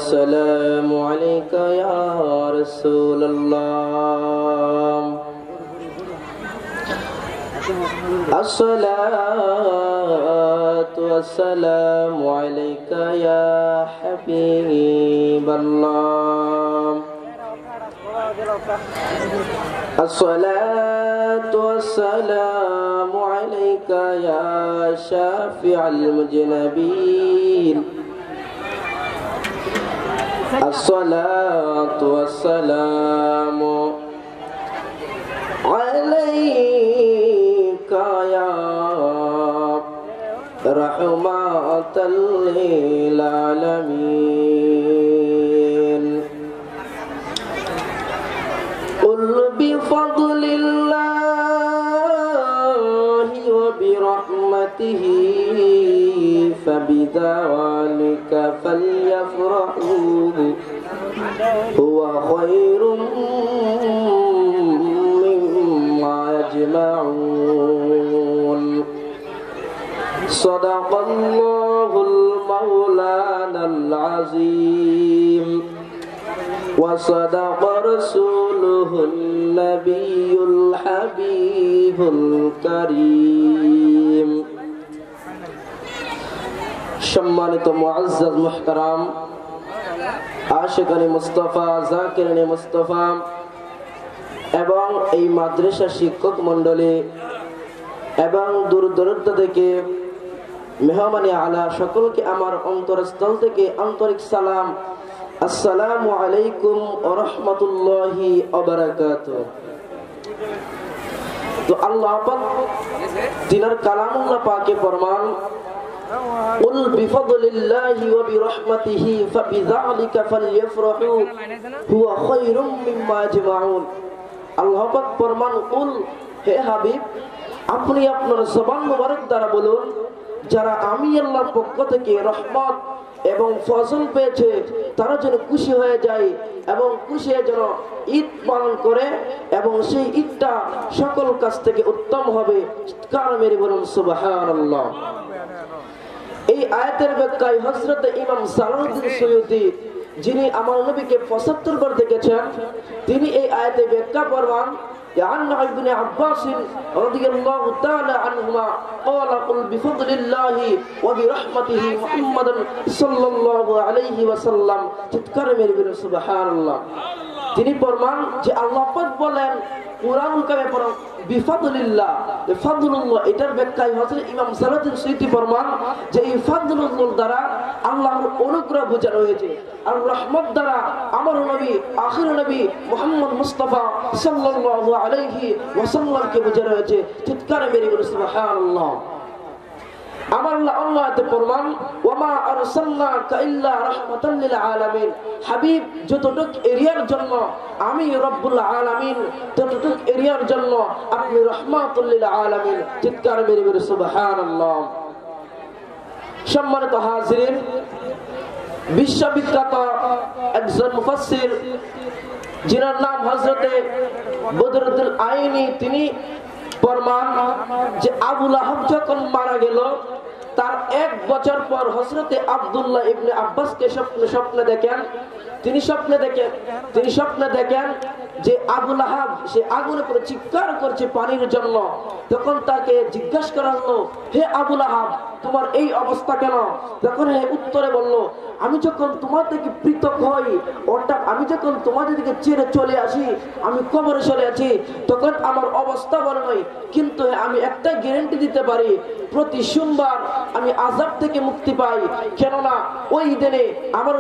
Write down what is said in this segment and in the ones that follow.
والسلام عليك يا رسول الله الصلاة والسلام عليك يا حبيب الله الصلاة والسلام عليك يا شافع المذنبين الصلاة والسلام عليك يا رحمة للعالمين قل بفضل الله وبرحمته فبذلك فليفرحوا هو خير مما يجمعون صدق الله المولانا العظيم وصدق رسوله النبي الحبيب الكريم সম্মানিত মুআজ্জাজ মুহতারাম আশিকানে মুস্তাফা জাকিরানে মুস্তাফা এবং এই মাদ্রাসা শিক্ষক মণ্ডলী এবং দূর দূরান্ত থেকে মেহমানি আলা সকলকে আমার অন্তরস্থল থেকে আন্তরিক সালাম আসসালামু আলাইকুম ওয়া রাহমাতুল্লাহি ওয়া বারাকাতুহু। তো আল্লাহ পাক তিনার কালামুল্লাহ পাকে ফরমান قل بفضل الله وبرحمته فبذلك فليفرحوا هو خير مما يجمعون। আল্লাহ পাক ফরমান কুল, হে হাবিব আপনি আপনার জবান মুবারক দ্বারা বলুন যারা আমি আল্লাহর পক্ষ থেকে রহমত এবং ফজল পেয়েছে তারা যেন খুশি হয়ে যায় এবং খুশি হয়ে যেন ঈদ পালন করে এবং সেই ঈদটা সকল কাছ থেকে উত্তম হবে। চিৎকার মেরে বলুন সুবহানাল্লাহ। এই আয়াতের ব্যাখ্যায় হযরত ইমাম জালালউদ্দিন সৈয়দী যিনি আমার নবীকে ৭৫ বার দেখেছেন তিনি এই আয়াতে ব্যাখ্যা করবেন عن ابن عباس رضي الله تعالى عنهما قال قل بفضل الله وبرحمته محمد صلى الله عليه وسلم চিৎকার মেরে বলুন সুবহানাল্লাহ। তিনি ফরমান যে আল্লাহ পাক বলেন কুরআনুল কারিমে পড়ুন বিফাদলিল্লাহ, ফাদলুল্লাহ এটার ব্যাখ্যায় হযরত ইমাম জালালউদ্দিন সৈয়দী ফরমান যে এই ফাদলুল্লাহ দ্বারা আল্লাহর অনুগ্রহ বোঝানো হয়েছে আর রহমত দ্বারা আমার নবী আখির নবী মুহাম্মদ মুস্তাফা সাল্লাল্লাহু আলাইহি ওয়াসাল্লামকে বোঝানো হয়েছে। চিৎকার মেরে বলুন সুবহানাল্লাহ। আমার আল্লাহ তে ফরমান ওয়ামা আরসালনাকা ইল্লা রাহমাতাল লিল আলামিন, হাবিব যতটুক এরিয়ার জন্য আমি রব্বুল আলামিন ততটুক এরিয়ার জন্য আপনি রাহমাতুল লিল আলামিন। চিৎকার মেরে বলুন সুবহানাল্লাহ। সম্মানিত হাজিরিন, বিশ্ববিখ্যাত একজন মুফাসসির যিনার নাম হযরতে বদরুদ্দীন আইনি তিনি ফরমান যে আবু লাহাব যখন মারা গেল তার 1 বছর পর হযরতে আব্দুল্লাহ ইবনে আব্বাসকে স্বপ্নে দেখেন। তিনি স্বপ্নে দেখেন যে আবু লাহাব সে আগুনে পড়ে চিৎকার করছে পানির জন্য। তখন তাকে জিজ্ঞাসা করা হলো, হে আবু লাহাব তোমার এই অবস্থা কেন? তখন হে উত্তরে বলল, আমি যখন তোমার থেকে পৃথক হই অর্থাৎ আমি যখন তোমাদের দিকে ছেড়ে চলে আসি আমি কবরে চলে আছি তখন আমার অবস্থা ভালো নয়, কিন্তু আমি একটা গ্যারান্টি দিতে পারি প্রতি সোমবার আমি আযাব থেকে মুক্তি পাই। কেননা ওই দিনে আমার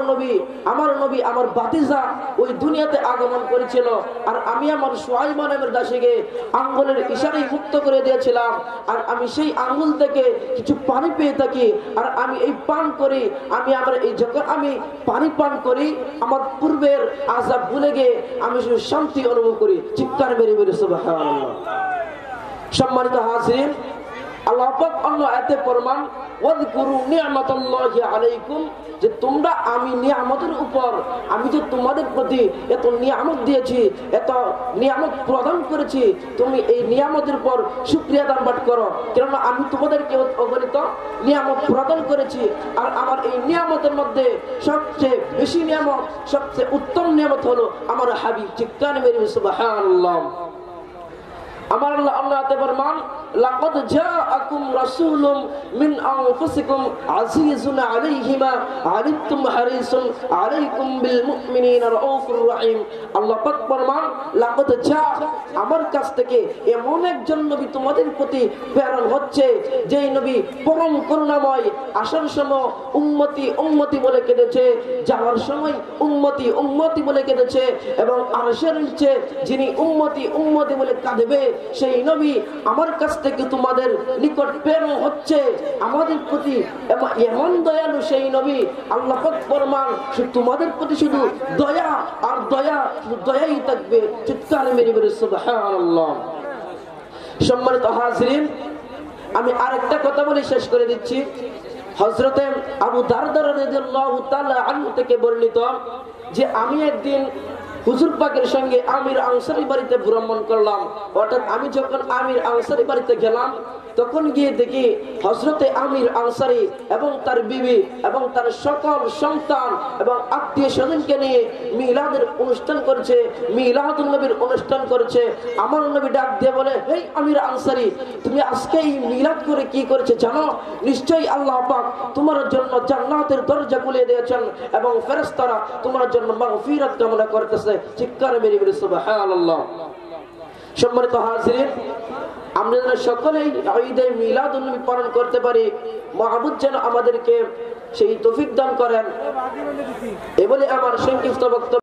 নবী আমার ভাতিজা ওই দুনিয়াতে আগমন করেছিল আর আমি আমার সুহাইবা নামের দাসীকে আঙ্গুলের ইশারায় মুক্ত করে দিয়েছিলাম আর আমি সেই আঙ্গুল থেকে কিছু পানি পেয়ে থাকি আর আমি এই পান করি যখন আমি পানি পান করি আমার পূর্বের আযাব ভুলে গিয়ে আমি শুধু শান্তি অনুভব করি। চিৎকার মেরে বলি সুবহানাল্লাহ। সম্মানিত হাজির, আল্লাহ পাক অন্য আয়াতে ফরমান ওয়াযকুরু নি'মাতাল্লাহি আলাইকুম, যে তোমরা আমি নিয়ামতের উপর আমি যে তোমাদের প্রতি এত নিয়ামত দিয়েছি এত নিয়ামত প্রদান করেছি তুমি এই নিয়ামতের উপর শুকরিয়া আদায় করো, কেননা আমি তোমাদেরকে অগণিত নিয়ামত প্রদান করেছি আর আমার এই নিয়ামতের মধ্যে সবচেয়ে বেশি নিয়ামত, সবচেয়ে উত্তম নিয়ামত হলো আমার হাবিব। চিৎকার মেরে সুবহানাল্লাহ। আমার আল্লাহ আল্লাহতে ফরমান, লাকাদ জাআকুম রাসূলুম মিন আনফুসিকুম আজিজুন আলাইহি মা আনিতুম হারিসুন আলাইকুম বিল মুমিনিনা রাউফুর রহিম। আল্লাহ পাক ফরমান, লাকাদ জা, আমার কাছ থেকে এমন একজন নবী তোমাদের প্রতি প্রেরণ হচ্ছে, যেই নবী পরম করুণাময়। আসার সময় উম্মতি উম্মতি বলে কেঁদেছে, যাওয়ার সময় উম্মতি উম্মতি বলে কেঁদেছে, এবং আরশের নিচে যিনি উম্মতি উম্মতি বলে কাঁদবে সেই নবী আমার কাছ থেকে তোমাদের নিকট প্রেরণ হচ্ছে। আমাদের প্রতি এমন দয়ালু সেই নবী, আল্লাহ পাক ফরমান তোমাদের প্রতি শুধু দয়া আর দয়া, শুধু দয়াই থাকবে। চিৎকার মেরে বলে সুবহানাল্লাহ। সম্মানিত হাজরিন, আমি আরেকটা কথা বলে শেষ করে দিচ্ছি। হযরতে আবু দারদা রাদিয়াল্লাহু তাআলা আনহু থেকে বর্ণিত যে আমি একদিন হুজুর পাকের সঙ্গে আমির আনসারী বাড়িতে ভ্রমণ করলাম। অর্থাৎ আমি যখন আমির আনসারী বাড়িতে গেলাম, তখন গিয়ে দেখি হযরতে আমির আনসারী এবং তার বিবি এবং তার সকল সন্তান এবং আত্মীয় স্বজনকে নিয়ে মিলাদের অনুষ্ঠান করছে, মিলাদুন নবীর অনুষ্ঠান করছে। আমার নবী ডাক দিয়ে বলে, হে আমির আনসারী, তুমি আজকে এই মিলাদ করে কি করেছে জানো? নিশ্চয়ই আল্লাহ পাক তোমার জন্য জান্নাতের দরজা খুলে দিয়েছেন এবং ফেরেশতারা তোমার জন্য মাগফিরাত কামনা করতেছে। চিৎকার মেরে বলে সুবহানাল্লাহ। সম্মানিত হাজিরিন, আমরা যেন সকলেই ঈদে মিলাদুন নবী পালন করতে পারি। মাহবুব যেন আমাদেরকে সেই তৌফিক দান করেন। এ বলে আমার সংক্ষিপ্ত বক্তব্য